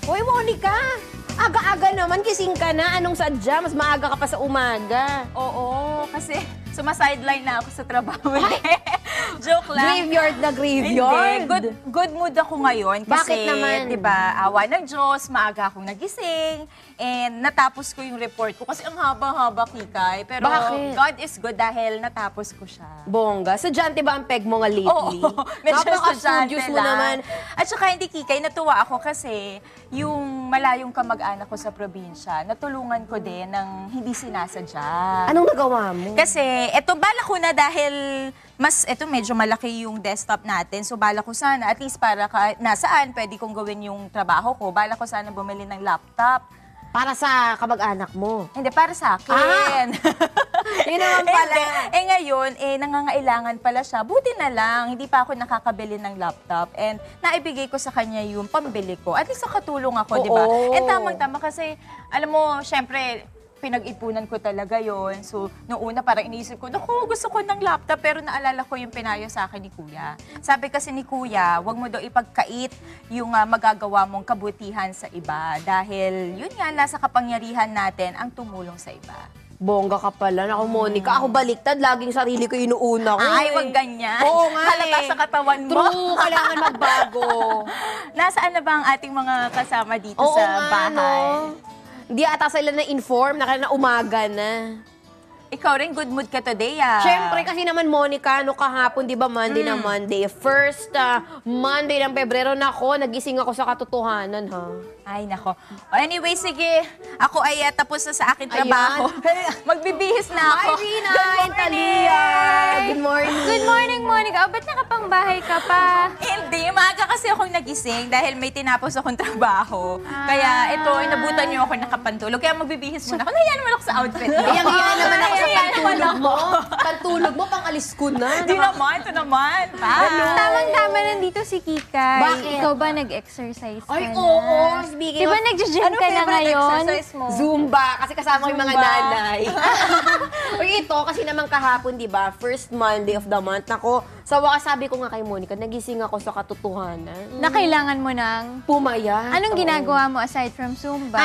Hoy, Monica! Aga-aga naman, gising ka na. Anong sadya? Mas maaga ka pa sa umaga. Oo, kasi sumasideline na ako sa trabaho. Joke lang. Graveyard na graveyard. Hindi, good mood ako ngayon. Kasi, Bakit naman? di ba, awa ng Diyos, maaga akong nagising. And natapos ko yung report ko. Kasi ang haba-haba, Kikay. Pero Bakit? God is good dahil natapos ko siya. Bongga. Sadyante ba ang peg mo nga lately? Oo, medyo Napaka-studious estudyante mo lang. naman. At saka hindi, Kikay, natuwa ako kasi yung malayong kamag-anak ko sa probinsya, natulungan ko din ng hindi sinasadya. Anong nagawa mo? Kasi, eto, bala ko na dahil eto, medyo malaki yung desktop natin. So, bala ko sana, at least para nasaan pwede kong gawin yung trabaho ko, bala ko sana bumili ng laptop. Para sa kamag-anak mo. Hindi, para sa akin. Yun naman pala. Hindi. Ngayon, nangangailangan pala siya. Buti na lang, hindi pa ako nakakabili ng laptop. And naibigay ko sa kanya yung pambili ko. At least nakatulong ako, di ba? And tamang-tama kasi, alam mo, syempre, pinag-ipunan ko talaga yon. So, noong una parang iniisip ko, naku, gusto ko ng laptop, pero naalala ko yung pinayo sa akin ni Kuya. Sabi kasi ni Kuya, wag mo daw ipagkait yung magagawa mong kabutihan sa iba. Dahil yun nga, nasa kapangyarihan natin ang tumulong sa iba. Bongga ka pala. Naku, Monica, ako baliktad. Laging sarili ko inuuna ko. Ay, wag ganyan. Oo nga Halata sa katawan mo. True, kailangan magbago. Nasaan na ba ang ating mga kasama dito Oo sa nga, bahay? no? Hindi ata sila na-inform na kaya na umaga na. Ikaw rin, good mood ka today, ah. Siyempre, kasi naman, Monica, no kahapon, di ba, Monday na Monday. First Monday ng Pebrero na ako, nagising ako sa katotohanan, ha? Ay, nako. Anyway, sige. Ako ay tapos na sa akin trabaho. Magbibihis na ako. Hi, Rina and Talia. Good morning. Good morning, Monica. Oh, ba't nakapangbahay ka pa? Hindi, maaga kasi akong nagising dahil may tinapos akong trabaho. Kaya ito, inabutan niyo ako nakapantulog. Kaya magbibihis muna ako. Nahiya naman ako sa outfit mo. Iyang-iya naman ako sa Nahiya naman pantulog ako. mo. Pantulog mo, pang alis ko na. Di naman, ito naman. Tamang-tama nandito si Kikay. Bakit? Ikaw ba nag-exercise ka Ay, na? oo. Speaking Di ba of nag-gym ka na ngayon? exercise mo? Zumba, kasi kasama ko yung mga Zumba. nanay. Uy, ito, kasi naman kahapon, di ba, first Monday of the month. Nako, sa wakas sabi ko nga kay Monica, nagising ako sa katotohanan. Na kailangan mo ng... Pumaya. Anong Oo. ginagawa mo aside from Zumba?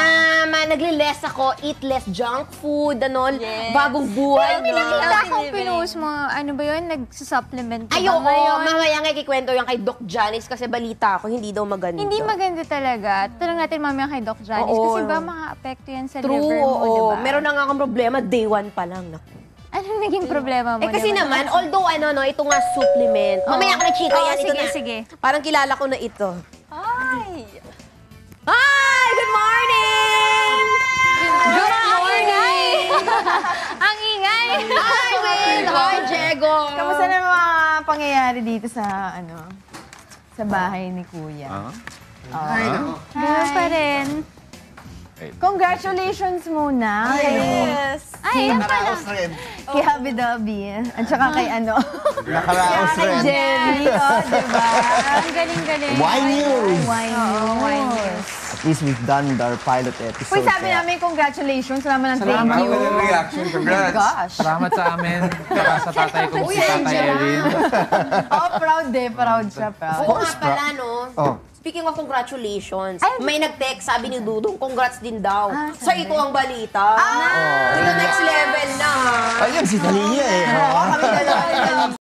Nagle-less ako, eat less junk food, ano, Yes. bagong buhay May na. nakita Healthy akong living. pinost mo. Ano ba yun? Nagsusupplement ka Ay, ba oo, ngayon? mamaya nga ikikwento yung kay Doc Janice kasi balita ako, hindi daw maganda. Hindi maganda talaga. Tanong natin mamaya kay Doc Janice. Oo. Kasi ba maka-apekto yan sa True, liver mo, oo. diba? Meron na nga akong problema, day one pa lang. Naku. Anong naging problema mo? Kasi naman, although ano, no, ito nga supplement. Mamaya ka na, chika, Oo, yan. Ito sige, na. sige. Parang kilala ko na ito. Ay! Hi! Good morning! Good morning! Ang ingay! Hi, Will! Hi, Diego! Kamusta na mga pangyayari dito sa sa bahay ni Kuya? Ganun pa rin. Congratulations muna. Yes! Ay, yan pala. Kay Happy Dobby. At saka kay Nakaraos kay rin. Jelly. Diba? Ang galing-galing. Wine news! Wine news. At least we've done our pilot episode. Uy, sabi kaya- namin congratulations. Salamat ng thank Salamat you. for the reaction. Congrats. Gosh. Salamat sa amin. Saka sa tatay ko, si Tatay Erin. Oh, proud eh. Proud siya. Proud. Oo nga pala, no? Oh. Speaking of congratulations, may nag-text, sabi ni Dudong, congrats din daw. Sa ito ang balita. To the next level na, ha? Ayun, si Talia eh. Oo, kami dalawa